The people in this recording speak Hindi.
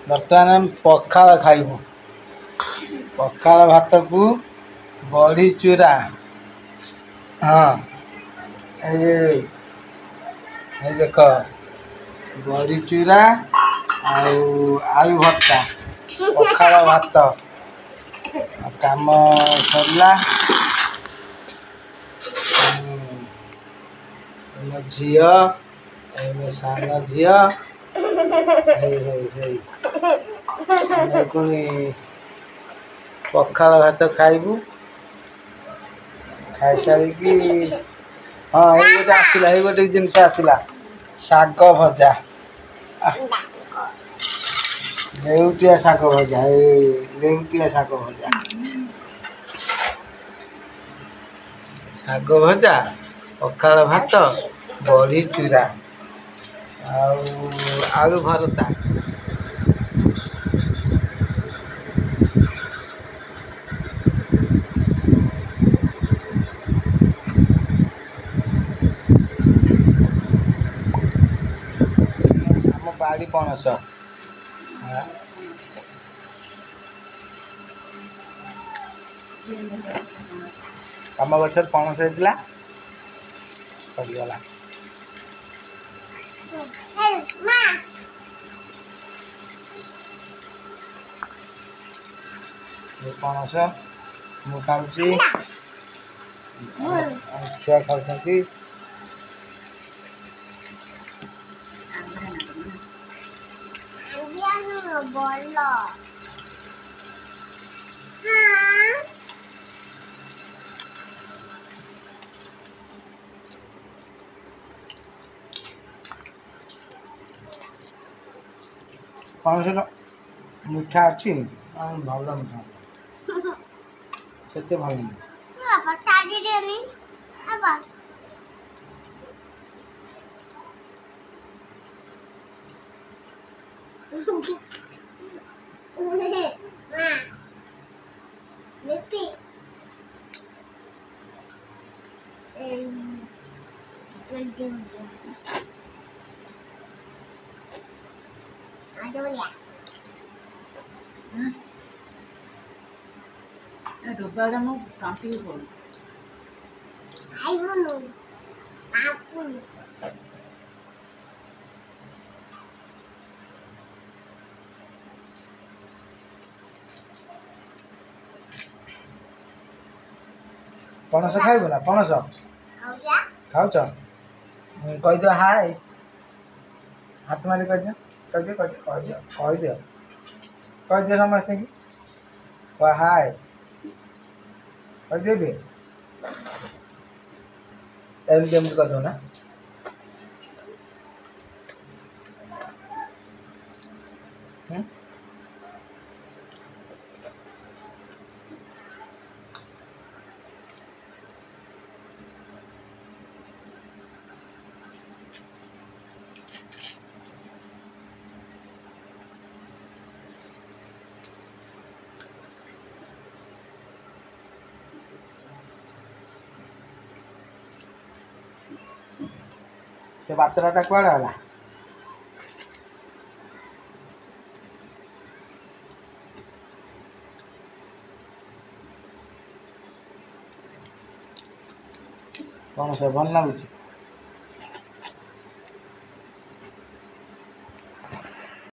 बर्तमान हम पखाल खाइबू। पखाल भात को बड़ी चूरा। हाँ ये देख बड़ी चूरा आलू भर्ता पखाल भात काम सरला। मो झील सान झील पखाल भात खाइबू खाई सारिकी। हाँ ये गोटे आसला ये गोटे जिनस आसला शाग भजा लेउटिया शाग भजा लेउटिया शाग भजा शाग भजा पखाल भात बड़ी चूरा आलू भरता। आम बाड़ी पणस आम गचर पणस होता पड़गला। पणस मु खाऊँ छुआ खाऊँ। पणस मिठा अच्छी भल मिठा से भल डब्बा मु कांपी बोल पणस खाइबु ना पणस खाऊच कहीदियो हाय हाथ मारी कहीदियो समझते कि हाय कहीदियो एमती कर दो ना। से बातराटा कुआड़े गला कौन से भल लगुच